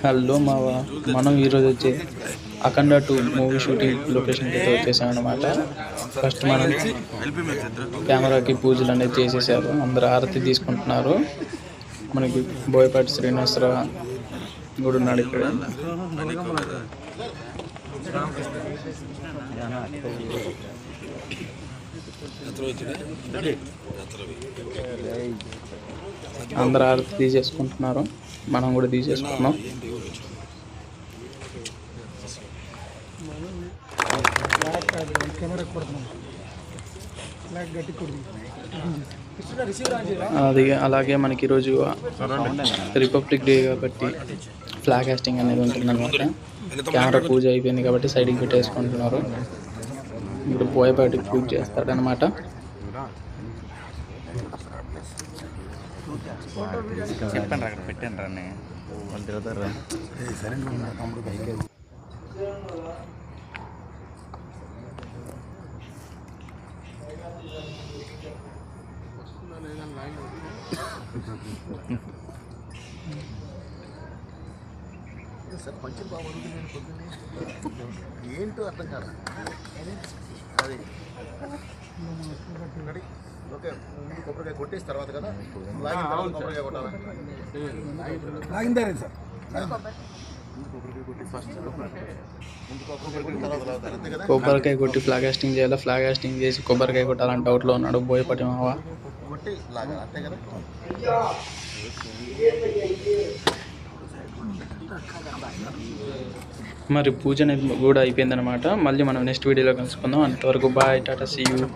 Hello మావా, మనం ఈరోజు వచ్చి అఖండ 2 మూవీ షూటింగ్ లొకేషన్కి అయితే వచ్చేసాం అనమాట. ఫస్ట్ మనం కెమెరాకి పూజలు అనేది చేసేసారు, అందరు ఆరతి తీసుకుంటున్నారు. మనకి బోయపాటి శ్రీనివాసరావు కూడా ఉన్నాడు ఇక్కడ. అందరు ఆరతి తీసేసుకుంటున్నారు, మనం కూడా తీసేసుకున్నాం. అది అలాగే మనకి ఈరోజు రిపబ్లిక్ డే కాబట్టి ఫ్లాగ్ హాస్టింగ్ అనేది ఉంటుందన్నమాట. కెమెరా పూజ అయిపోయింది కాబట్టి సైడ్కి పెట్టేసుకుంటున్నారు. ఇప్పుడు బోయపాటి పూజ చేస్తాడనమాట. చెప్పండి అక్కడ పెట్టండి రా వాళ్ళు తిరుగుతారు. సార్ కొంచెం బాగుంది, నేను పొద్దున్నే ఏంటో అర్థం కాదు. అది ఓకే, కొబ్బరికాయ కొట్టేసిన తర్వాత కదా కొబ్బరికాయ కొట్టాలి. సార్ కొబ్బరికాయ కొట్టి ఫ్లాగ్ హాస్టింగ్ చేయాలి. ఫ్లాగ్ హాస్టింగ్ చేసి కొబ్బరికాయ కొట్టాలని డౌట్లో ఉన్నాడు బోయపాటి మావ. కొట్టి లాగా అంతే కదా. మరి పూజ అనేది కూడా అయిపోయిందనమాట. మళ్ళీ మనం నెక్స్ట్ వీడియోలో కలుసుకుందాం. అంతవరకు బాయ్, టాటా, సీ యూ.